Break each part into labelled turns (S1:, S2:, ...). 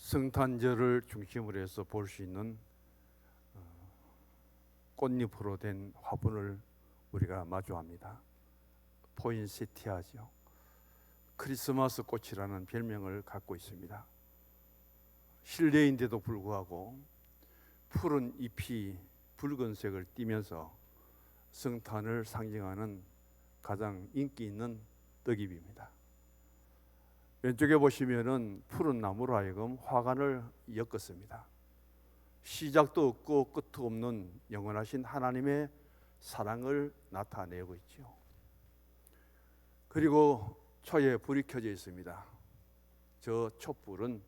S1: 성탄절을 중심으로 해서 볼 수 있는 꽃잎으로 된 화분을 우리가 마주합니다. 포인세티아죠. 크리스마스 꽃이라는 별명을 갖고 있습니다. 실내인데도 불구하고 푸른 잎이 붉은색을 띠면서 성탄을 상징하는 가장 인기 있는 떡잎입니다. 왼쪽에 보시면은 푸른 나무로 하여금 화관을 엮었습니다. 시작도 없고 끝도 없는 영원하신 하나님의 사랑을 나타내고 있죠. 그리고 초에 불이 켜져 있습니다. 저 촛불은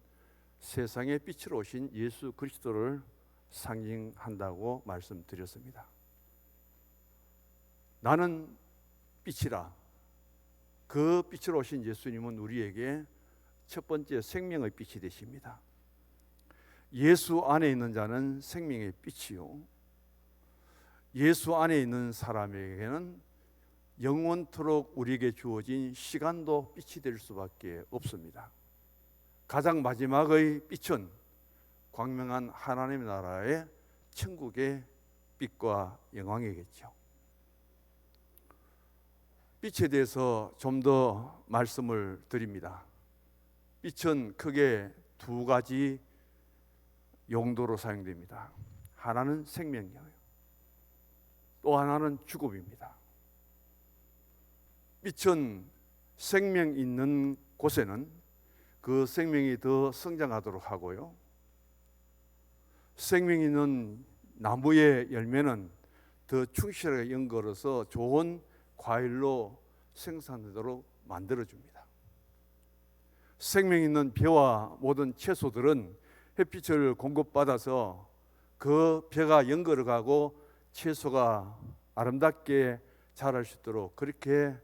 S1: 세상의 빛으로 오신 예수 그리스도를 상징한다고 말씀드렸습니다. 나는 빛이라. 그 빛으로 오신 예수님은 우리에게 첫 번째 생명의 빛이 되십니다. 예수 안에 있는 자는 생명의 빛이요, 예수 안에 있는 사람에게는 영원토록 우리에게 주어진 시간도 빛이 될 수밖에 없습니다. 가장 마지막의 빛은 광명한 하나님의 나라의 천국의 빛과 영광이겠죠. 빛에 대해서 좀 더 말씀을 드립니다. 빛은 크게 두 가지 용도로 사용됩니다. 하나는 생명이에요. 또 하나는 죽음입니다. 빛은 생명 있는 곳에는 그 생명이 더 성장하도록 하고요, 생명 있는 나무의 열매는 더 충실하게 연결해서 좋은 과일로 생산되도록 만들어줍니다. 생명 있는 벼와 모든 채소들은 햇빛을 공급받아서 그 벼가 연결어가고 채소가 아름답게 자랄 수 있도록 그렇게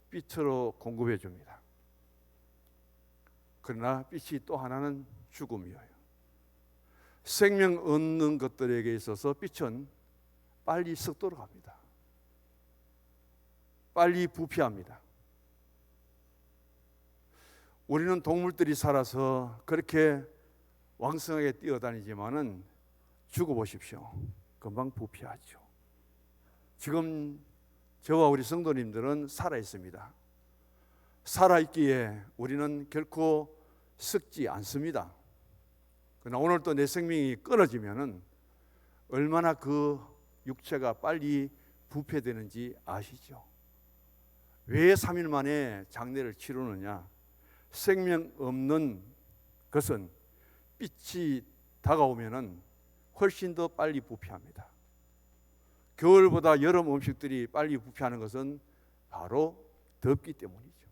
S1: 빛으로 공급해 줍니다. 그러나 빛이 또 하나는 죽음이에요. 생명 없는 것들에게 있어서 빛은 빨리 썩도록 합니다. 빨리 부패합니다. 우리는 동물들이 살아서 그렇게 왕성하게 뛰어다니지만은 죽어보십시오. 금방 부패하죠. 지금 저와 우리 성도님들은 살아있습니다. 살아있기에 우리는 결코 썩지 않습니다. 그러나 오늘 또 내 생명이 끊어지면은 얼마나 그 육체가 빨리 부패되는지 아시죠? 왜 3일 만에 장례를 치르느냐? 생명 없는 것은 빛이 다가오면은 훨씬 더 빨리 부패합니다. 겨울보다 여름 음식들이 빨리 부패하는 것은 바로 덥기 때문이죠.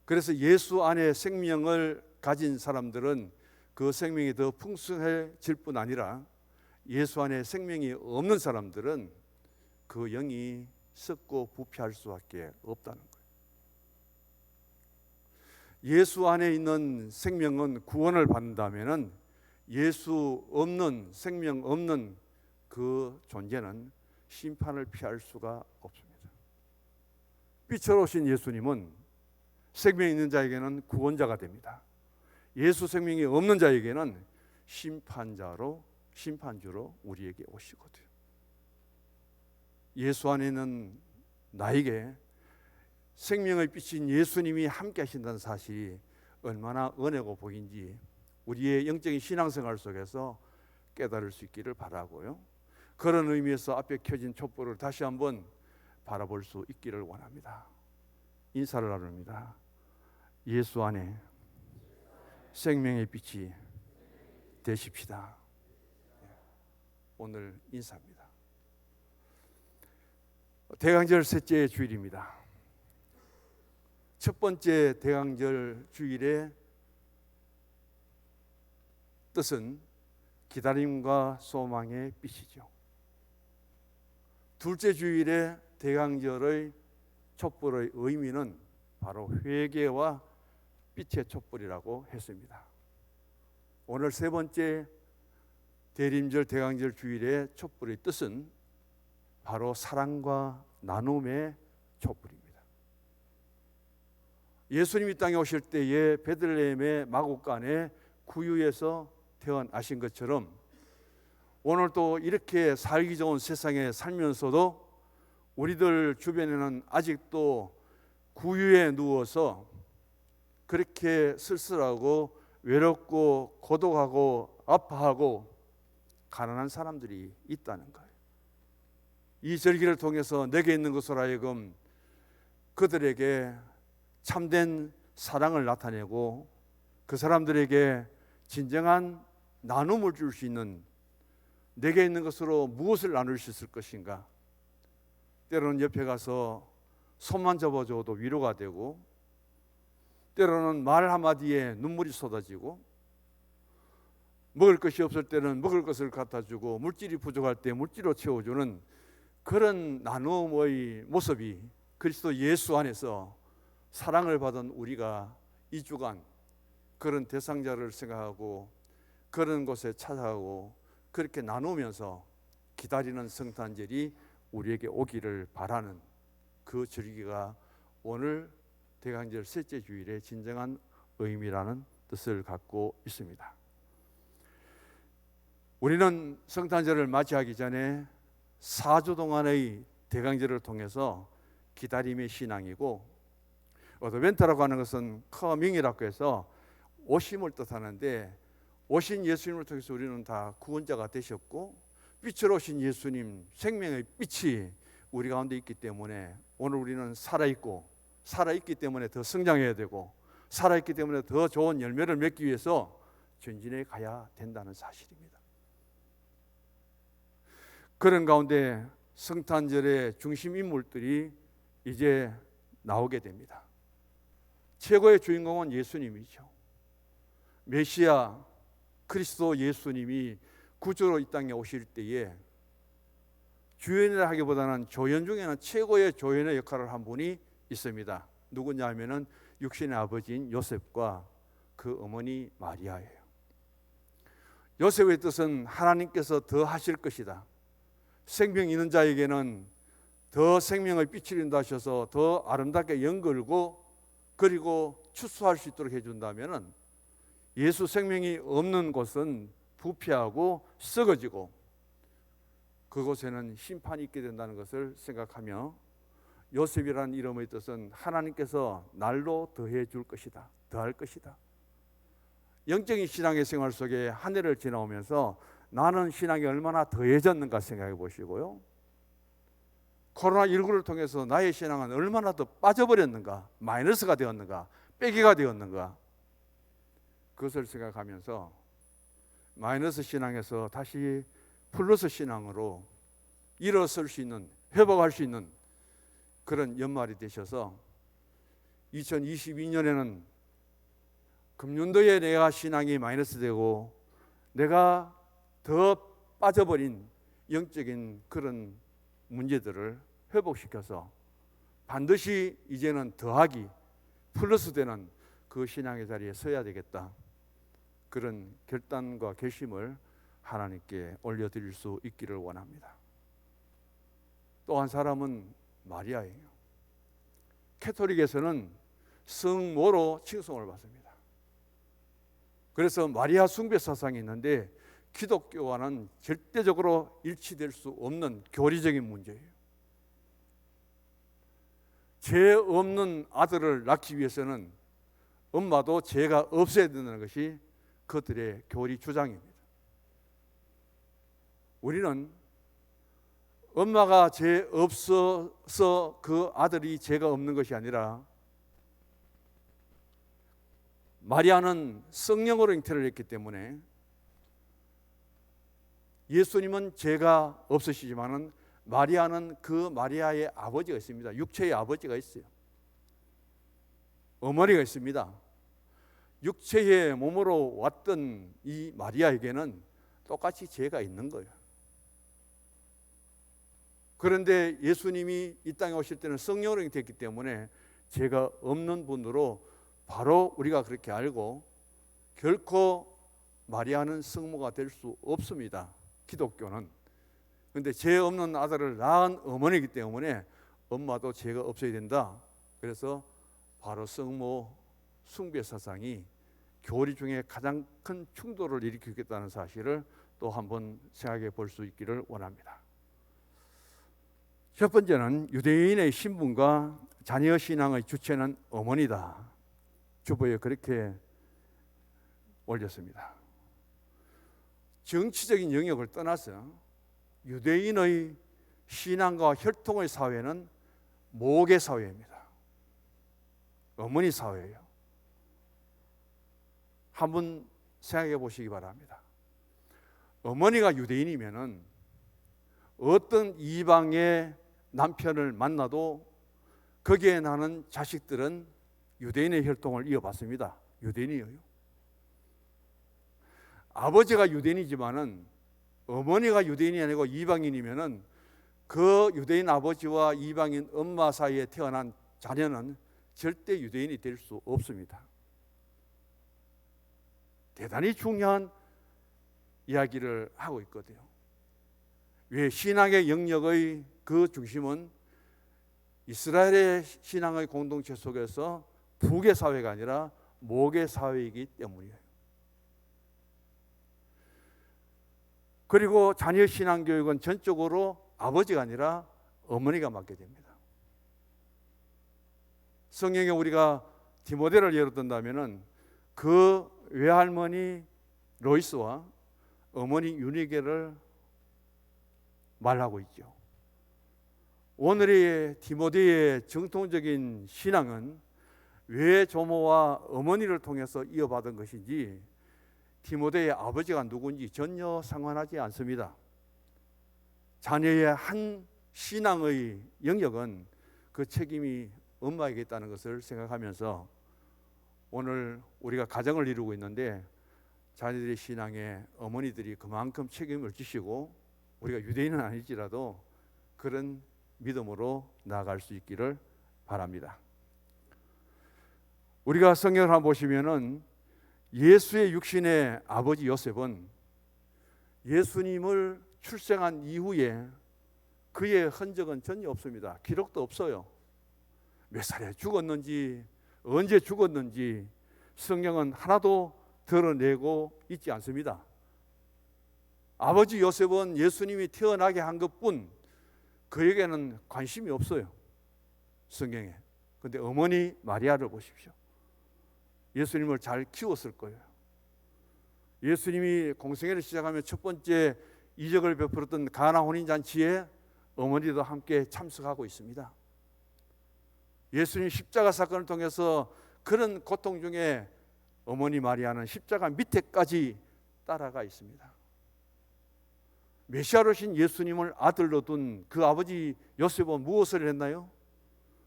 S1: 그래서 예수 안에 생명을 가진 사람들은 그 생명이 더 풍성해질 뿐 아니라 예수 안에 생명이 없는 사람들은 그 영이 썩고 부패할 수밖에 없다는 거예요. 예수 안에 있는 생명은 구원을 받는다면은 예수 없는, 생명 없는 그 존재는 심판을 피할 수가 없습니다. 빛으로 오신 예수님은 생명 있는 자에게는 구원자가 됩니다. 예수 생명이 없는 자에게는 심판주로 우리에게 오시거든요. 예수 안에 있는 나에게 생명의 빛인 예수님이 함께 하신다는 사실이 얼마나 은혜고 복인지 우리의 영적인 신앙생활 속에서 깨달을 수 있기를 바라고요, 그런 의미에서 앞에 켜진 촛불을 다시 한번 바라볼 수 있기를 원합니다. 인사를 나눕니다. 예수 안에 생명의 빛이 되십시다. 오늘 인사입니다. 대강절 셋째 주일입니다. 첫 번째 대강절 주일의 뜻은 기다림과 소망의 빛이죠. 둘째 주일의 대강절의 촛불의 의미는 바로 회개와 빛의 촛불이라고 했습니다. 오늘 세 번째 대림절 대강절 주일의 촛불의 뜻은 바로 사랑과 나눔의 촛불입니다. 예수님이 땅에 오실 때에 베들레헴의 마구간에 구유에서 태어나신 것처럼 오늘 또 이렇게 살기 좋은 세상에 살면서도 우리들 주변에는 아직도 구유에 누워서 그렇게 쓸쓸하고 외롭고 고독하고 아파하고 가난한 사람들이 있다는 거예요. 이 절기를 통해서 내게 있는 것으로 하여금 그들에게 참된 사랑을 나타내고 그 사람들에게 진정한 나눔을 줄 수 있는, 내게 있는 것으로 무엇을 나눌 수 있을 것인가. 때로는 옆에 가서 손만 잡아줘도 위로가 되고, 때로는 말 한마디에 눈물이 쏟아지고, 먹을 것이 없을 때는 먹을 것을 갖다 주고, 물질이 부족할 때 물질로 채워주는 그런 나눔의 모습이 그리스도 예수 안에서 사랑을 받은 우리가 이 주간 그런 대상자를 생각하고 그런 곳에 찾아가고 그렇게 나누면서 기다리는 성탄절이 우리에게 오기를 바라는 그 절기가 오늘 대강절 셋째 주일의 진정한 의미라는 뜻을 갖고 있습니다. 우리는 성탄절을 맞이하기 전에 4주 동안의 대강절을 통해서 기다림의 신앙이고, 어드벤트라고 하는 것은 커밍이라고 해서 오심을 뜻하는데, 오신 예수님을 통해서 우리는 다 구원자가 되셨고 빛으로 오신 예수님, 생명의 빛이 우리 가운데 있기 때문에 오늘 우리는 살아있고, 살아있기 때문에 더 성장해야 되고, 살아있기 때문에 더 좋은 열매를 맺기 위해서 전진해 가야 된다는 사실입니다. 그런 가운데 성탄절의 중심 인물들이 이제 나오게 됩니다. 최고의 주인공은 예수님이죠. 메시아 그리스도 예수님이 구주로 이 땅에 오실 때에 주연이라 하기보다는 조연 중에는 최고의 조연의 역할을 한 분이 있습니다. 누구냐 하면은 육신의 아버지인 요셉과 그 어머니 마리아예요. 요셉의 뜻은 하나님께서 더 하실 것이다. 생명 있는 자에게는 더 생명의 빛을 인다 하셔서 더 아름답게 연걸고 그리고 추수할 수 있도록 해준다면 예수 생명이 없는 곳은 부패하고 썩어지고 그곳에는 심판이 있게 된다는 것을 생각하며 요셉이라는 이름의 뜻은 하나님께서 날로 더해 줄 것이다, 더할 것이다. 영적인 신앙의 생활 속에 한 해를 지나오면서 나는 신앙이 얼마나 더해졌는가 생각해 보시고요, 코로나19를 통해서 나의 신앙은 얼마나 더 빠져버렸는가, 마이너스가 되었는가, 빼기가 되었는가, 그것을 생각하면서 마이너스 신앙에서 다시 플러스 신앙으로 일어설 수 있는, 회복할 수 있는 그런 연말이 되셔서 2022년에는 금년도에 내가 신앙이 마이너스 되고 내가 더 빠져버린 영적인 그런 문제들을 회복시켜서 반드시 이제는 더하기, 플러스 되는 그 신앙의 자리에 서야 되겠다. 그런 결단과 결심을 하나님께 올려드릴 수 있기를 원합니다. 또 한 사람은 마리아예요. 캐톨릭에서는 성모로 칭송을 받습니다. 그래서 마리아 숭배 사상이 있는데 기독교와는 절대적으로 일치될 수 없는 교리적인 문제예요. 죄 없는 아들을 낳기 위해서는 엄마도 죄가 없어야 된다는 것이 그들의 교리 주장입니다. 우리는 엄마가 죄 없어서 그 아들이 죄가 없는 것이 아니라 마리아는 성령으로 잉태를 했기 때문에 예수님은 죄가 없으시지만은 마리아는 그 마리아의 아버지가 있습니다. 육체의 아버지가 있어요. 어머니가 있습니다. 육체의 몸으로 왔던 이 마리아에게는 똑같이 죄가 있는 거예요. 그런데 예수님이 이 땅에 오실 때는 성령으로 잉태했기 때문에 죄가 없는 분으로 바로 우리가 그렇게 알고, 결코 마리아는 성모가 될 수 없습니다. 기독교는. 그런데 죄 없는 아들을 낳은 어머니이기 때문에 엄마도 죄가 없어야 된다. 그래서 바로 성모 숭배 사상이 교리 중에 가장 큰 충돌을 일으키겠다는 사실을 또 한번 생각해 볼 수 있기를 원합니다. 첫 번째는 유대인의 신분과 자녀 신앙의 주체는 어머니다. 주보에 그렇게 올렸습니다. 정치적인 영역을 떠나서 유대인의 신앙과 혈통의 사회는 모계 사회입니다. 어머니 사회예요. 한번 생각해 보시기 바랍니다. 어머니가 유대인이면은 어떤 이방의 남편을 만나도 거기에 나는 자식들은 유대인의 혈통을 이어받습니다. 유대인이에요. 아버지가 유대인이지만은 어머니가 유대인이 아니고 이방인이면은 그 유대인 아버지와 이방인 엄마 사이에 태어난 자녀는 절대 유대인이 될 수 없습니다. 대단히 중요한 이야기를 하고 있거든요. 왜 신앙의 영역의 그 중심은 이스라엘의 신앙의 공동체 속에서 부계 사회가 아니라 모계 사회이기 때문이에요. 그리고 자녀 신앙 교육은 전적으로 아버지가 아니라 어머니가 맡게 됩니다. 성경에 우리가 디모데를 예로 든다면은 그 외할머니 로이스와 어머니 유니게를 말하고 있죠. 오늘의 디모데의 정통적인 신앙은 외조모와 어머니를 통해서 이어받은 것인지 디모데의 아버지가 누군지 전혀 상관하지 않습니다. 자녀의 한 신앙의 영역은 그 책임이 엄마에게 있다는 것을 생각하면서 오늘 우리가 가정을 이루고 있는데 자녀들의 신앙에 어머니들이 그만큼 책임을 지시고 우리가 유대인은 아니지라도 그런 믿음으로 나아갈 수 있기를 바랍니다. 우리가 성경을 한번 보시면은 예수의 육신의 아버지 요셉은 예수님을 출생한 이후에 그의 흔적은 전혀 없습니다. 기록도 없어요. 몇 살에 죽었는지 언제 죽었는지 성경은 하나도 드러내고 있지 않습니다. 아버지 요셉은 예수님이 태어나게 한 것뿐 그에게는 관심이 없어요. 성경에. 그런데 어머니 마리아를 보십시오. 예수님을 잘 키웠을 거예요. 예수님이 공생애를 시작하면 첫 번째 이적을 베풀었던 가나 혼인잔치에 어머니도 함께 참석하고 있습니다. 예수님 십자가 사건을 통해서 그런 고통 중에 어머니 마리아는 십자가 밑에까지 따라가 있습니다. 메시아로 오신 예수님을 아들로 둔 그 아버지 요셉은 무엇을 했나요?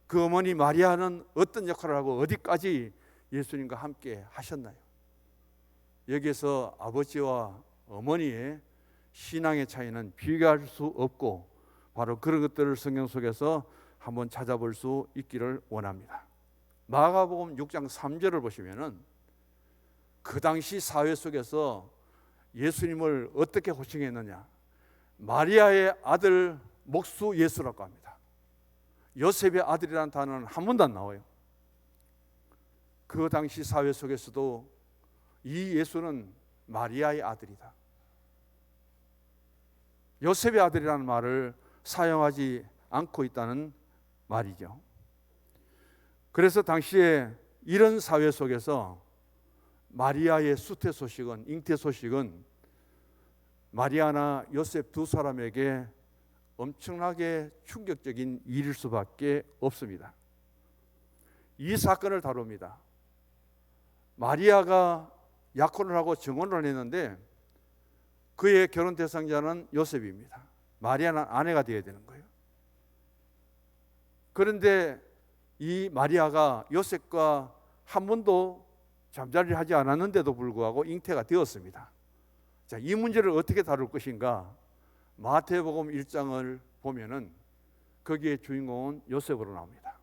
S1: 그 어머니 마리아는 어떤 역할을 하고 어디까지 예수님과 함께 하셨나요? 여기에서 아버지와 어머니의 신앙의 차이는 비교할 수 없고 바로 그런 것들을 성경 속에서 한번 찾아볼 수 있기를 원합니다. 마가복음 6장 3절을 보시면은 그 당시 사회 속에서 예수님을 어떻게 호칭했느냐? 마리아의 아들 목수 예수라고 합니다. 요셉의 아들이라는 단어는 한 번도 안 나와요. 그 당시 사회 속에서도 이 예수는 마리아의 아들이다. 요셉의 아들이라는 말을 사용하지 않고 있다는 말이죠. 그래서 당시에 이런 사회 속에서 마리아의 수태 소식은, 잉태 소식은 마리아나 요셉 두 사람에게 엄청나게 충격적인 일일 수밖에 없습니다. 이 사건을 다룹니다. 마리아가 약혼을 하고 정혼을 했는데 그의 결혼 대상자는 요셉입니다. 마리아는 아내가 되어야 되는 거예요. 그런데 이 마리아가 요셉과 한 번도 잠자리를 하지 않았는데도 불구하고 잉태가 되었습니다. 자, 이 문제를 어떻게 다룰 것인가? 마태복음 1장을 보면은 거기에 주인공은 요셉으로 나옵니다.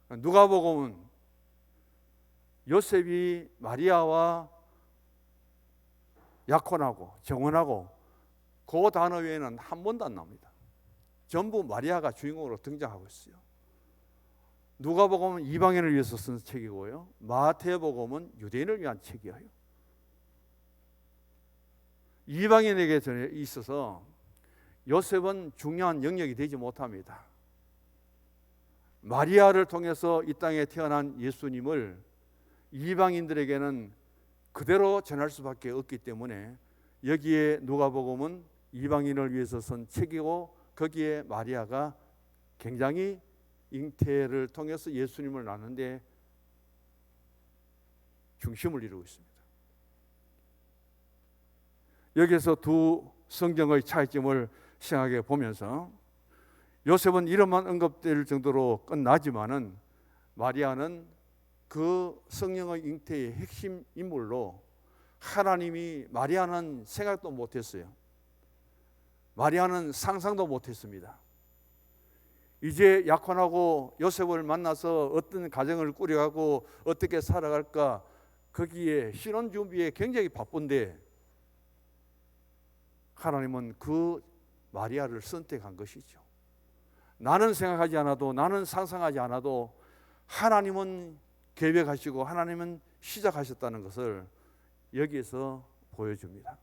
S1: 누가복음은 요셉이 마리아와 약혼하고 정혼하고 그 단어 외에는 한 번도 안 나옵니다. 전부 마리아가 주인공으로 등장하고 있어요. 누가복음은 이방인을 위해서 쓴 책이고요, 마태복음은 유대인을 위한 책이에요. 이방인에게 있어서 요셉은 중요한 영역이 되지 못합니다. 마리아를 통해서 이 땅에 태어난 예수님을 이방인들에게는 그대로 전할 수밖에 없기 때문에 여기에 누가복음은 이방인을 위해서 쓴 책이고, 거기에 마리아가 굉장히 잉태를 통해서 예수님을 낳는데 중심을 이루고 있습니다. 여기서 두 성경의 차이점을 생각해 보면서, 요셉은 이름만 언급될 정도로 끝나지만은 마리아는 그 성령의 잉태의 핵심 인물로, 하나님이 마리아는 생각도 못했어요. 마리아는 상상도 못했습니다. 이제 약혼하고 요셉을 만나서 어떤 가정을 꾸려가고 어떻게 살아갈까, 거기에 신혼 준비에 굉장히 바쁜데 하나님은 그 마리아를 선택한 것이죠. 나는 생각하지 않아도, 나는 상상하지 않아도 하나님은 계획하시고 하나님은 시작하셨다는 것을 여기에서 보여줍니다.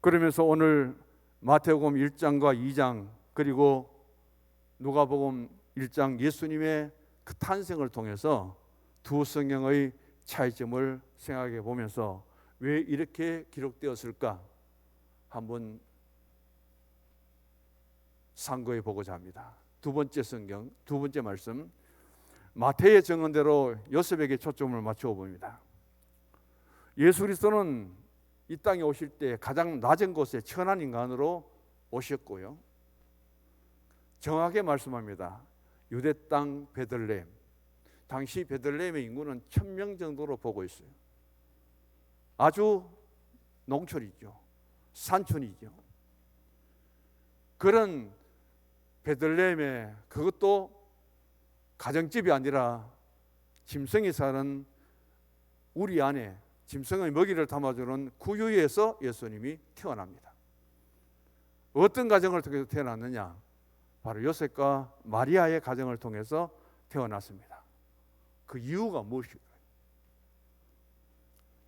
S1: 그러면서 오늘 마태복음 1장과 2장 그리고 누가복음 1장 예수님의 그 탄생을 통해서 두 성경의 차이점을 생각해 보면서 왜 이렇게 기록되었을까 한번 상고해 보고자 합니다. 두 번째 성경, 두 번째 말씀, 마태의 증언대로 요셉에게 초점을 맞추어 봅니다. 예수 그리스도는 이 땅에 오실 때 가장 낮은 곳에 천한 인간으로 오셨고요, 정확하게 말씀합니다. 유대 땅 베들레헴, 당시 베들레헴의 인구는 1000명 정도로 보고 있어요. 아주 농촌이죠. 산촌이죠. 그런 베들레헴에, 그것도 가정집이 아니라 짐승이 사는 우리 안에 짐승의 먹이를 담아주는 구유에서 예수님이 태어납니다. 어떤 가정을 통해서 태어났느냐? 바로 요셉과 마리아의 가정을 통해서 태어났습니다. 그 이유가 무엇일까요?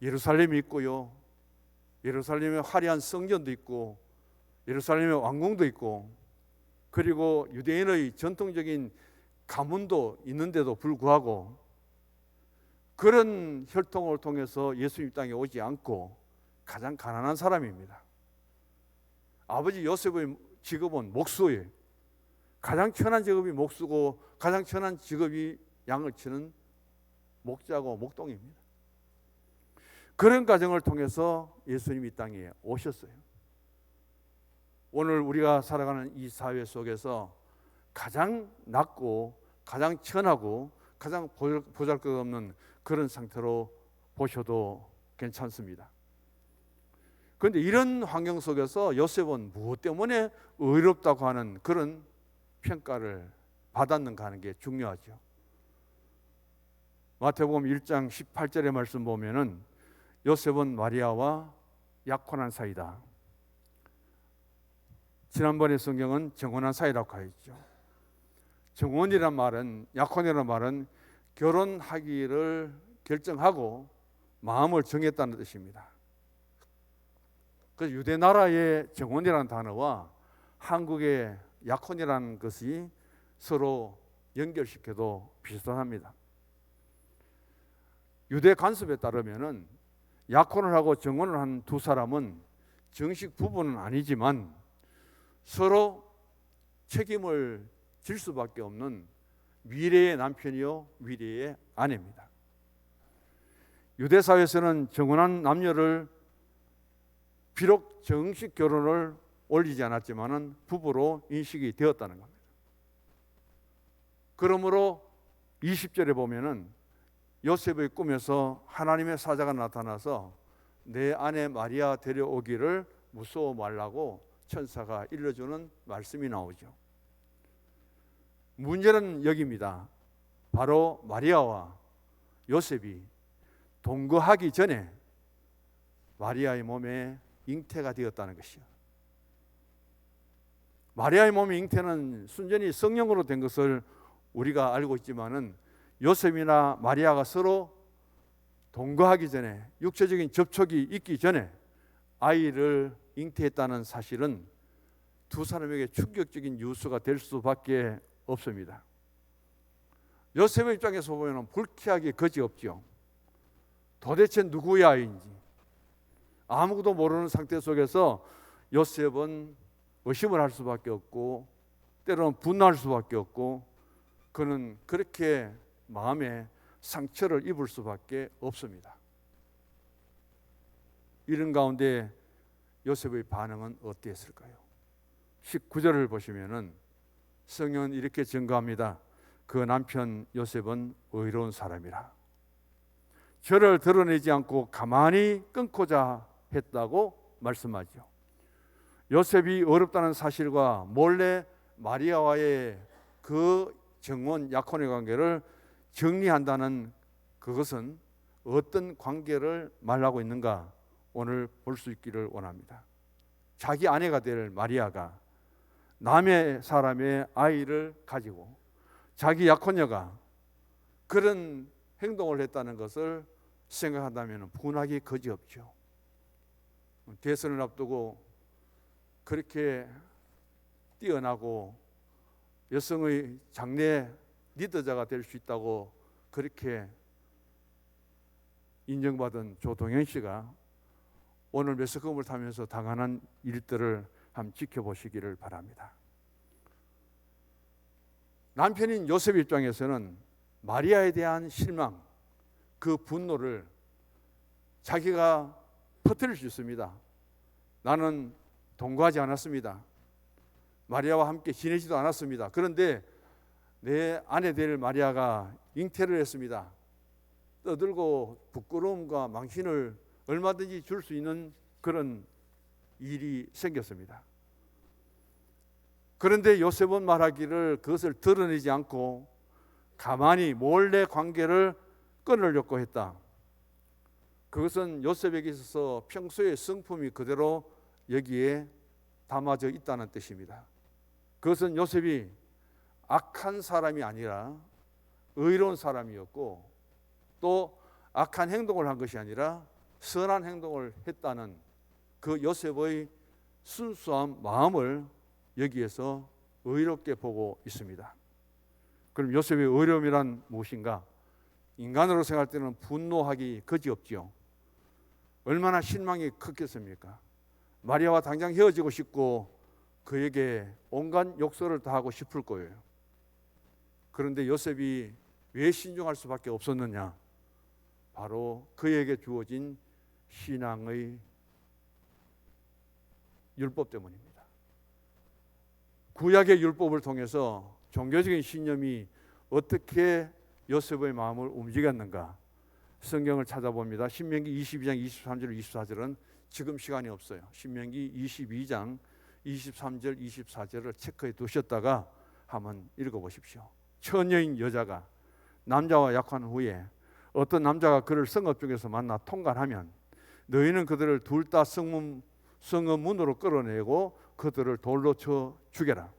S1: 예루살렘이 있고요, 예루살렘에 화려한 성전도 있고 예루살렘에 왕궁도 있고, 그리고 유대인의 전통적인 가문도 있는데도 불구하고 그런 혈통을 통해서 예수님 땅에 오지 않고 가장 가난한 사람입니다. 아버지 요셉의 직업은 목수예요. 가장 천한 직업이 목수고 가장 천한 직업이 양을 치는 목자고 목동입니다. 그런 과정을 통해서 예수님이 이 땅에 오셨어요. 오늘 우리가 살아가는 이 사회 속에서 가장 낮고 가장 천하고 가장 보잘것없는 그런 상태로 보셔도 괜찮습니다. 그런데 이런 환경 속에서 요셉은 무엇 때문에 의롭다고 하는 그런 평가를 받았는가 하는 게 중요하죠. 마태복음 1장 18절의 말씀 보면은 요셉은 마리아와 약혼한 사이다. 지난번에 성경은 정혼한 사이라고 하였죠. 정혼이란 말은, 약혼이란 말은 결혼하기를 결정하고 마음을 정했다는 뜻입니다. 그래서 유대 나라의 정혼이라는 단어와 한국의 약혼이라는 것이 서로 연결시켜도 비슷합니다. 유대 관습에 따르면은 약혼을 하고 정혼을 한 두 사람은 정식 부부는 아니지만 서로 책임을 질 수밖에 없는 미래의 남편이요 미래의 아내입니다. 유대 사회에서는 정혼한 남녀를 비록 정식 결혼을 올리지 않았지만은 부부로 인식이 되었다는 겁니다. 그러므로 20절에 보면은 요셉의 꿈에서 하나님의 사자가 나타나서 내 아내 마리아 데려오기를 무서워 말라고 천사가 일러주는 말씀이 나오죠. 문제는 여기입니다. 바로 마리아와 요셉이 동거하기 전에 마리아의 몸에 잉태가 되었다는 것이요. 마리아의 몸의 잉태는 순전히 성령으로 된 것을 우리가 알고 있지만은 요셉이나 마리아가 서로 동거하기 전에, 육체적인 접촉이 있기 전에 아이를 잉태했다는 사실은 두 사람에게 충격적인 뉴스가 될 수밖에 없습니다. 요셉의 입장에서 보면 불쾌하기 거지없죠. 도대체 누구의 아이인지 아무것도 모르는 상태 속에서 요셉은 의심을 할 수밖에 없고 때로는 분노할 수밖에 없고 그는 그렇게 마음에 상처를 입을 수밖에 없습니다. 이런 가운데 요셉의 반응은 어땠을까요? 19절을 보시면은 성경은 이렇게 증거합니다. 그 남편 요셉은 의로운 사람이라. 저를 드러내지 않고 가만히 끊고자 했다고 말씀하죠. 요셉이 어렵다는 사실과 몰래 마리아와의 그 정원 약혼의 관계를 정리한다는 그것은 어떤 관계를 말하고 있는가 오늘 볼 수 있기를 원합니다. 자기 아내가 될 마리아가 남의 사람의 아이를 가지고 자기 약혼녀가 그런 행동을 했다는 것을 생각한다면 분하기 거지없죠. 대선을 앞두고 그렇게 뛰어나고 여성의 장래 리더자가 될 수 있다고 그렇게 인정받은 조동현 씨가 오늘 매스컴을 타면서 당하는 일들을 한번 지켜보시기를 바랍니다. 남편인 요셉 입장에서는 마리아에 대한 실망, 그 분노를 자기가 퍼뜨릴 수 있습니다. 나는 동거하지 않았습니다. 마리아와 함께 지내지도 않았습니다. 그런데 내 아내 될 마리아가 잉태를 했습니다. 떠들고 부끄러움과 망신을 얼마든지 줄 수 있는 그런 일이 생겼습니다. 그런데 요셉은 말하기를 그것을 드러내지 않고 가만히 몰래 관계를 끊으려고 했다. 그것은 요셉에게 있어서 평소의 성품이 그대로 여기에 담아져 있다는 뜻입니다. 그것은 요셉이 악한 사람이 아니라 의로운 사람이었고 또 악한 행동을 한 것이 아니라 선한 행동을 했다는 그 요셉의 순수한 마음을 여기에서 의롭게 보고 있습니다. 그럼 요셉의 의로움이란 무엇인가? 인간으로 생각할 때는 분노하기 거지없지요. 얼마나 실망이 컸겠습니까? 마리아와 당장 헤어지고 싶고 그에게 온갖 욕설을 다 하고 싶을 거예요. 그런데 요셉이 왜 신중할 수밖에 없었느냐? 바로 그에게 주어진 신앙의 율법 때문입니다. 구약의 율법을 통해서 종교적인 신념이 어떻게 요셉의 마음을 움직였는가? 성경을 찾아봅니다. 신명기 22장 23절 24절은 지금 시간이 없어요. 신명기 22장 23절 24절을 체크해 두셨다가 한번 읽어보십시오. 처녀인 여자가 남자와 약혼한 후에 어떤 남자가 그를 성읍 중에서 만나 통관하면 너희는 그들을 둘 다 성읍 문으로 끌어내고 그들을 돌로 쳐 죽여라.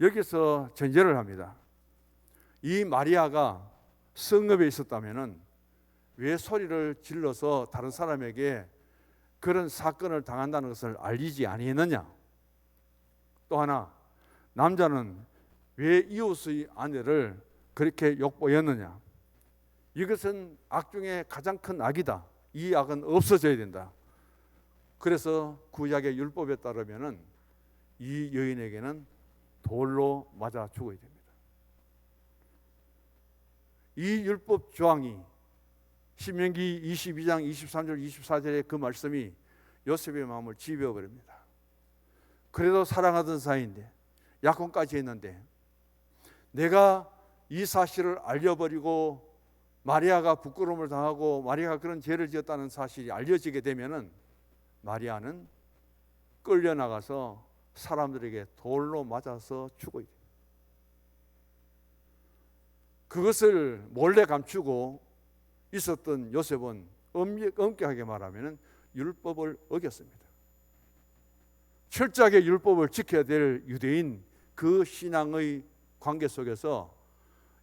S1: 여기서 전제를 합니다. 이 마리아가 성읍에 있었다면 왜 소리를 질러서 다른 사람에게 그런 사건을 당한다는 것을 알리지 아니했느냐? 또 하나, 남자는 왜 이웃의 아내를 그렇게 욕보였느냐? 이것은 악 중에 가장 큰 악이다. 이 악은 없어져야 된다. 그래서 구약의 율법에 따르면은 이 여인에게는 돌로 맞아 죽어야 됩니다. 이 율법 조항이 신명기 22장 23절 24절의 그 말씀이 요셉의 마음을 지배해 버립니다. 그래도 사랑하던 사이인데 약혼까지 했는데 내가 이 사실을 알려버리고 마리아가 부끄러움을 당하고 마리아가 그런 죄를 지었다는 사실이 알려지게 되면은 마리아는 끌려나가서 사람들에게 돌로 맞아서 죽어야 돼요. 그것을 몰래 감추고 있었던 요셉은 엄격하게 말하면 율법을 어겼습니다. 철저하게 율법을 지켜야 될 유대인 그 신앙의 관계 속에서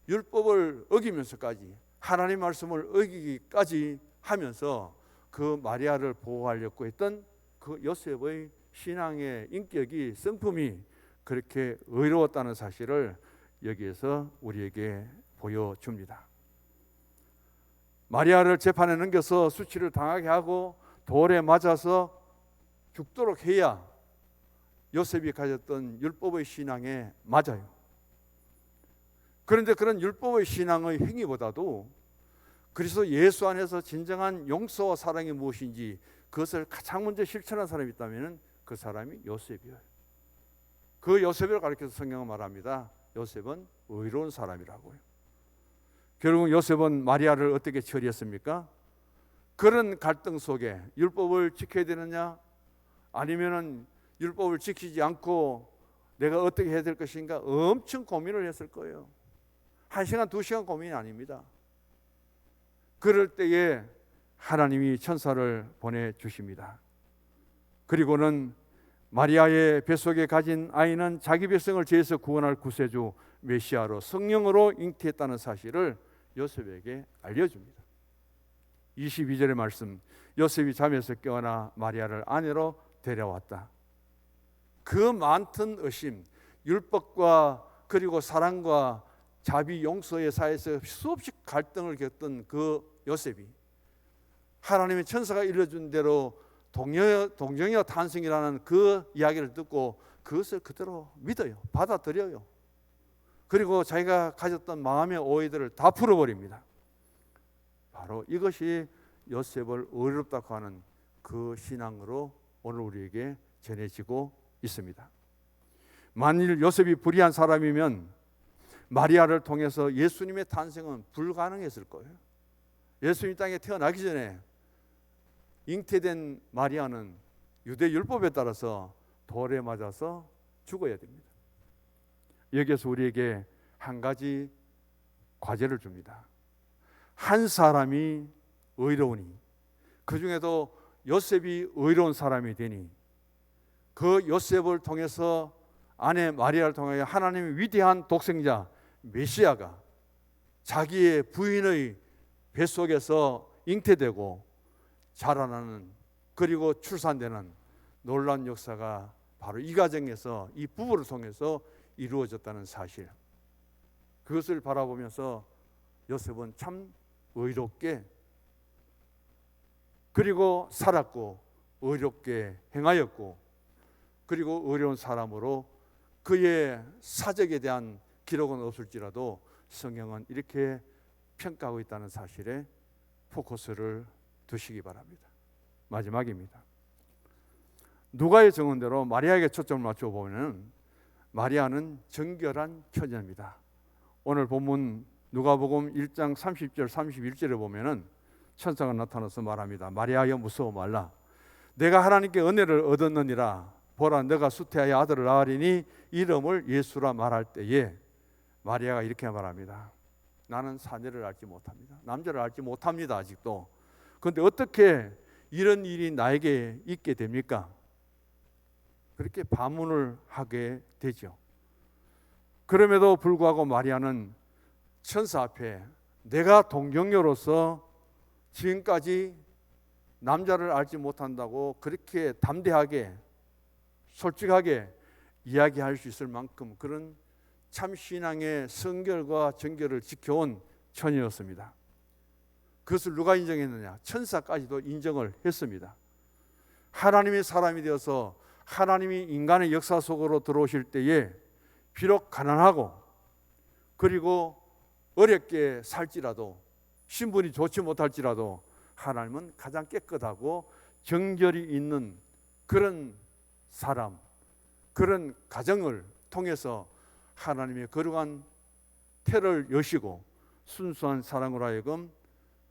S1: 율법을 어기면서까지 하나님 말씀을 어기기까지 하면서 그 마리아를 보호하려고 했던 그 요셉의 신앙의 인격이, 성품이 그렇게 의로웠다는 사실을 여기에서 우리에게 보여줍니다. 마리아를 재판에 넘겨서 수치를 당하게 하고 돌에 맞아서 죽도록 해야 요셉이 가졌던 율법의 신앙에 맞아요. 그런데 그런 율법의 신앙의 행위보다도 그리스도 예수 안에서 진정한 용서와 사랑이 무엇인지 그것을 가장 먼저 실천한 사람이 있다면 그 사람이 요셉이에요. 그 요셉을 가리켜서 성경은 말합니다. 요셉은 의로운 사람이라고요. 결국 요셉은 마리아를 어떻게 처리했습니까? 그런 갈등 속에 율법을 지켜야 되느냐, 아니면은 율법을 지키지 않고 내가 어떻게 해야 될 것인가 엄청 고민을 했을 거예요. 1시간, 2시간 고민이 아닙니다. 그럴 때에 하나님이 천사를 보내주십니다. 그리고는 마리아의 뱃속에 가진 아이는 자기 백성을 죄에서 구원할 구세주 메시아로 성령으로 잉태했다는 사실을 요셉에게 알려줍니다. 22절의 말씀, 요셉이 잠에서 깨어나 마리아를 아내로 데려왔다. 그 많던 의심, 율법과 그리고 사랑과 자비, 용서의 사이에서 수없이 갈등을 겪던 그 요셉이 하나님의 천사가 일러준 대로 동정이와 탄생이라는 그 이야기를 듣고 그것을 그대로 믿어요. 받아들여요. 그리고 자기가 가졌던 마음의 오해들을 다 풀어버립니다. 바로 이것이 요셉을 의롭다고 하는 그 신앙으로 오늘 우리에게 전해지고 있습니다. 만일 요셉이 불의한 사람이면 마리아를 통해서 예수님의 탄생은 불가능했을 거예요. 예수님 땅에 태어나기 전에 잉태된 마리아는 유대 율법에 따라서 돌에 맞아서 죽어야 됩니다. 여기에서 우리에게 한 가지 과제를 줍니다. 한 사람이 의로우니, 그 중에도 요셉이 의로운 사람이 되니 그 요셉을 통해서 아내 마리아를 통하여 하나님의 위대한 독생자 메시아가 자기의 부인의 뱃속에서 잉태되고 자라나는, 그리고 출산되는 놀라운 역사가 바로 이 가정에서, 이 부부를 통해서 이루어졌다는 사실, 그것을 바라보면서 요셉은 참 의롭게 그리고 살았고 의롭게 행하였고, 그리고 의로운 사람으로 그의 사적에 대한 기록은 없을지라도 성경은 이렇게 평가하고 있다는 사실에 포커스를 두시기 바랍니다. 마지막입니다. 누가의 증언대로 마리아에게 초점을 맞춰보면 마리아는 정결한 처녀입니다. 오늘 본문 누가복음 1장 30절 31절에 보면은 천사가 나타나서 말합니다. 마리아여 무서워 말라. 내가 하나님께 은혜를 얻었느니라. 보라 내가 수태하여 아들을 낳으리니 이름을 예수라 말할 때에 마리아가 이렇게 말합니다. 나는 사내를 알지 못합니다. 남자를 알지 못합니다. 아직도. 그런데 어떻게 이런 일이 나에게 있게 됩니까? 그렇게 반문을 하게 되죠. 그럼에도 불구하고 마리아는 천사 앞에 내가 동정녀로서 지금까지 남자를 알지 못한다고 그렇게 담대하게 솔직하게 이야기할 수 있을 만큼 그런 참 신앙의 성결과 정결을 지켜온 처녀였습니다. 그것을 누가 인정했느냐? 천사까지도 인정을 했습니다. 하나님이 사람이 되어서 하나님이 인간의 역사 속으로 들어오실 때에 비록 가난하고 그리고 어렵게 살지라도 신분이 좋지 못할지라도 하나님은 가장 깨끗하고 정결이 있는 그런 사람, 그런 가정을 통해서 하나님의 거룩한 태를 여시고 순수한 사랑으로 하여금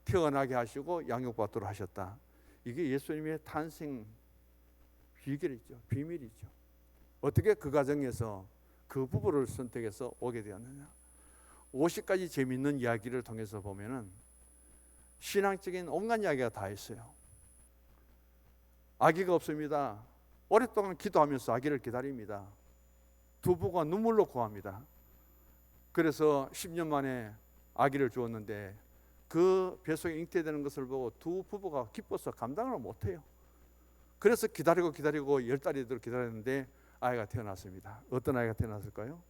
S1: 태어나게 하시고 양육받도록 하셨다. 이게 예수님의 탄생 비결이죠. 비밀이죠. 어떻게 그 가정에서 그 부부를 선택해서 오게 되었느냐. 50가지 재미있는 이야기를 통해서 보면은 신앙적인 온갖 이야기가 다 있어요. 아기가 없습니다. 오랫동안 기도하면서 아기를 기다립니다. 두 부부가 눈물로 구합니다. 그래서 10년 만에 아기를 주었는데 그 뱃속에 잉태되는 것을 보고 두 부부가 기뻐서 감당을 못해요. 그래서 기다리고 10달이 되도록 기다렸는데 아이가 태어났습니다. 어떤 아이가 태어났을까요?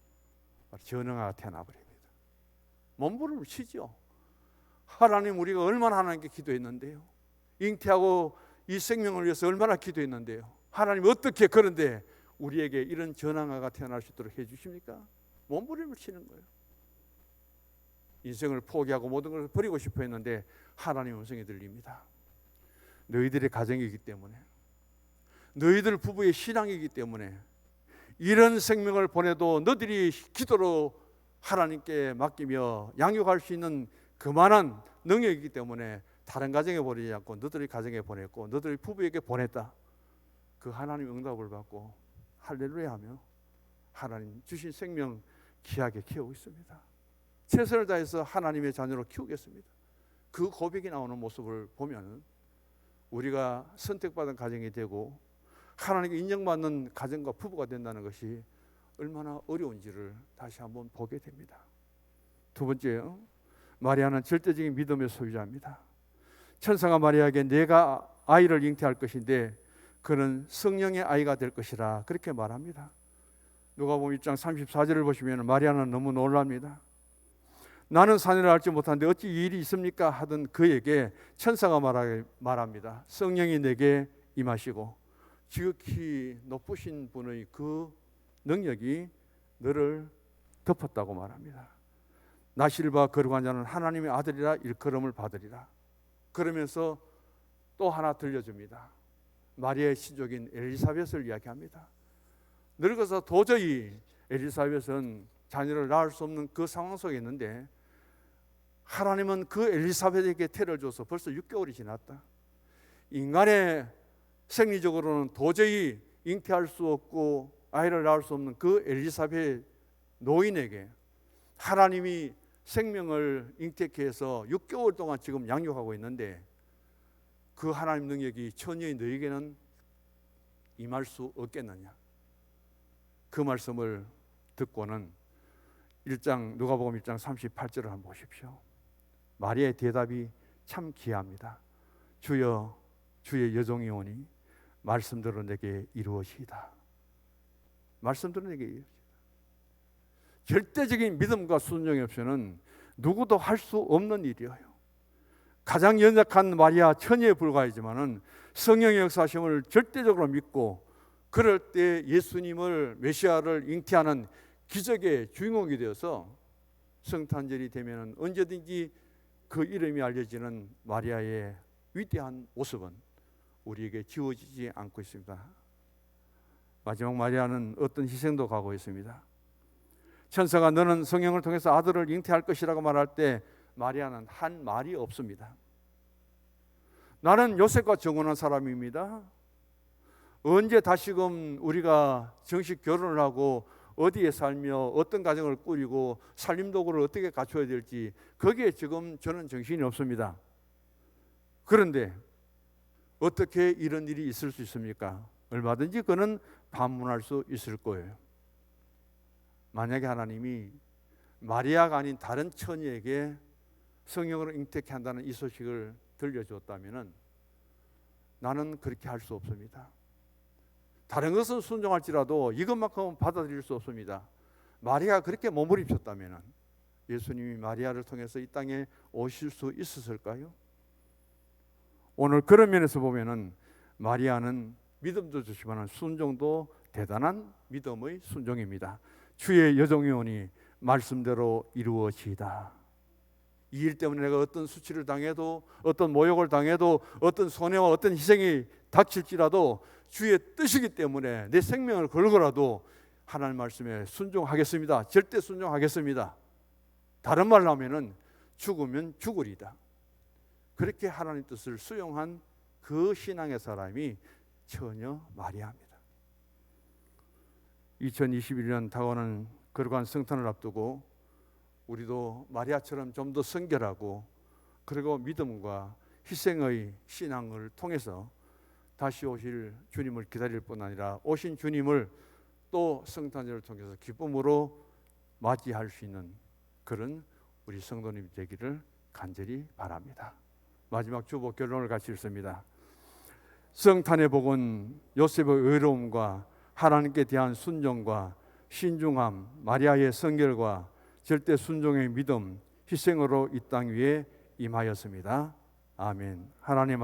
S1: 전형아가 태어나버립니다. 몸부림을 치죠. 하나님, 우리가 얼마나 하나님께 기도했는데요. 잉태하고 이 생명을 위해서 얼마나 기도했는데요. 하나님 어떻게 그런데 우리에게 이런 전형아가 태어날 수 있도록 해주십니까? 몸부림을 치는 거예요. 인생을 포기하고 모든 것을 버리고 싶어 했는데 하나님의 음성이 들립니다. 너희들의 가정이기 때문에, 너희들 부부의 신앙이기 때문에 이런 생명을 보내도 너희들이 기도로 하나님께 맡기며 양육할 수 있는 그만한 능력이기 때문에 다른 가정에 보내지 않고 너희들의 가정에 보냈고 너희들의 부부에게 보냈다. 그 하나님의 응답을 받고 할렐루야 하며 하나님 주신 생명 귀하게 키우고 있습니다. 최선을 다해서 하나님의 자녀로 키우겠습니다. 그 고백이 나오는 모습을 보면 우리가 선택받은 가정이 되고 하나님께 인정받는 가정과 부부가 된다는 것이 얼마나 어려운지를 다시 한번 보게 됩니다. 두 번째요, 마리아는 절대적인 믿음의 소유자입니다. 천사가 마리아에게 내가 아이를 잉태할 것인데 그는 성령의 아이가 될 것이라 그렇게 말합니다. 누가복음 1장 34절을 보시면 마리아는 너무 놀랍니다. 나는 사내를 알지 못하는데 어찌 이 일이 있습니까? 하던 그에게 천사가 말합니다. 성령이 내게 임하시고 지극히 높으신 분의 그 능력이 너를 덮었다고 말합니다. 나시를 봐 거룩한 자는 하나님의 아들이라 일컬음을 받으리라. 그러면서 또 하나 들려줍니다. 마리아의 친족인 엘리사벳을 이야기합니다. 늙어서 도저히 엘리사벳은 자녀를 낳을 수 없는 그 상황 속에 있는데 하나님은 그 엘리사벳에게 태를 줘서 벌써 6개월이 지났다. 인간의 생리적으로는 도저히 잉태할 수 없고 아이를 낳을 수 없는 그 엘리사벳 노인에게 하나님이 생명을 잉태케 해서 6개월 동안 지금 양육하고 있는데 그 하나님 능력이 처녀의 너에게는 임할 수 없겠느냐. 그 말씀을 듣고는 누가복음 1장 38절을 한번 보십시오. 마리아의 대답이 참 귀합니다. 주여, 주의 여종이 오니 말씀대로 내게 이루어지이다. 말씀대로 내게 이루어지이다. 절대적인 믿음과 순종이 없이는 누구도 할 수 없는 일이에요. 가장 연약한 마리아 처녀에 불과하지만은 성령의 역사심을 절대적으로 믿고 그럴 때 예수님을 메시아를 잉태하는 기적의 주인공이 되어서 성탄절이 되면 언제든지 그 이름이 알려지는 마리아의 위대한 모습은 우리에게 지워지지 않고 있습니다. 마지막 마리아는 어떤 희생도 가고 있습니다. 천사가 너는 성령을 통해서 아들을 잉태할 것이라고 말할 때 마리아는 한 말이 없습니다. 나는 요셉과 정혼한 사람입니다. 언제 다시금 우리가 정식 결혼을 하고 어디에 살며 어떤 가정을 꾸리고 살림도구를 어떻게 갖춰야 될지 거기에 지금 저는 정신이 없습니다. 그런데 어떻게 이런 일이 있을 수 있습니까? 얼마든지 그는 반문할 수 있을 거예요. 만약에 하나님이 마리아가 아닌 다른 처녀에게 성령으로 잉태케 한다는 이 소식을 들려주었다면 나는 그렇게 할 수 없습니다. 다른 것은 순종할지라도 이것만큼은 받아들일 수 없습니다. 마리아가 그렇게 몸부림쳤다면 예수님이 마리아를 통해서 이 땅에 오실 수 있었을까요? 오늘 그런 면에서 보면은 마리아는 믿음도 주시지만 순종도 대단한 믿음의 순종입니다. 주의 여종이 오니 말씀대로 이루어지이다. 이 일 때문에 내가 어떤 수치를 당해도 어떤 모욕을 당해도 어떤 손해와 어떤 희생이 닥칠지라도 주의 뜻이기 때문에 내 생명을 걸고라도 하나님 말씀에 순종하겠습니다. 절대 순종하겠습니다. 다른 말로 하면은 죽으면 죽으리다. 그렇게 하나님 뜻을 수용한 그 신앙의 사람이 처녀 마리아입니다. 2021년 다가오는 거룩한 성탄을 앞두고 우리도 마리아처럼 좀 더 성결하고 그리고 믿음과 희생의 신앙을 통해서 다시 오실 주님을 기다릴 뿐 아니라 오신 주님을 또 성탄절을 통해서 기쁨으로 맞이할 수 있는 그런 우리 성도님 되기를 간절히 바랍니다. 마지막 주보 결론을 같이 읽습니다. 성탄의 복은 요셉의 의로움과 하나님께 대한 순종과 신중함, 마리아의 성결과 절대 순종의 믿음, 희생으로 이 땅 위에 임하였습니다. 아멘. 하나님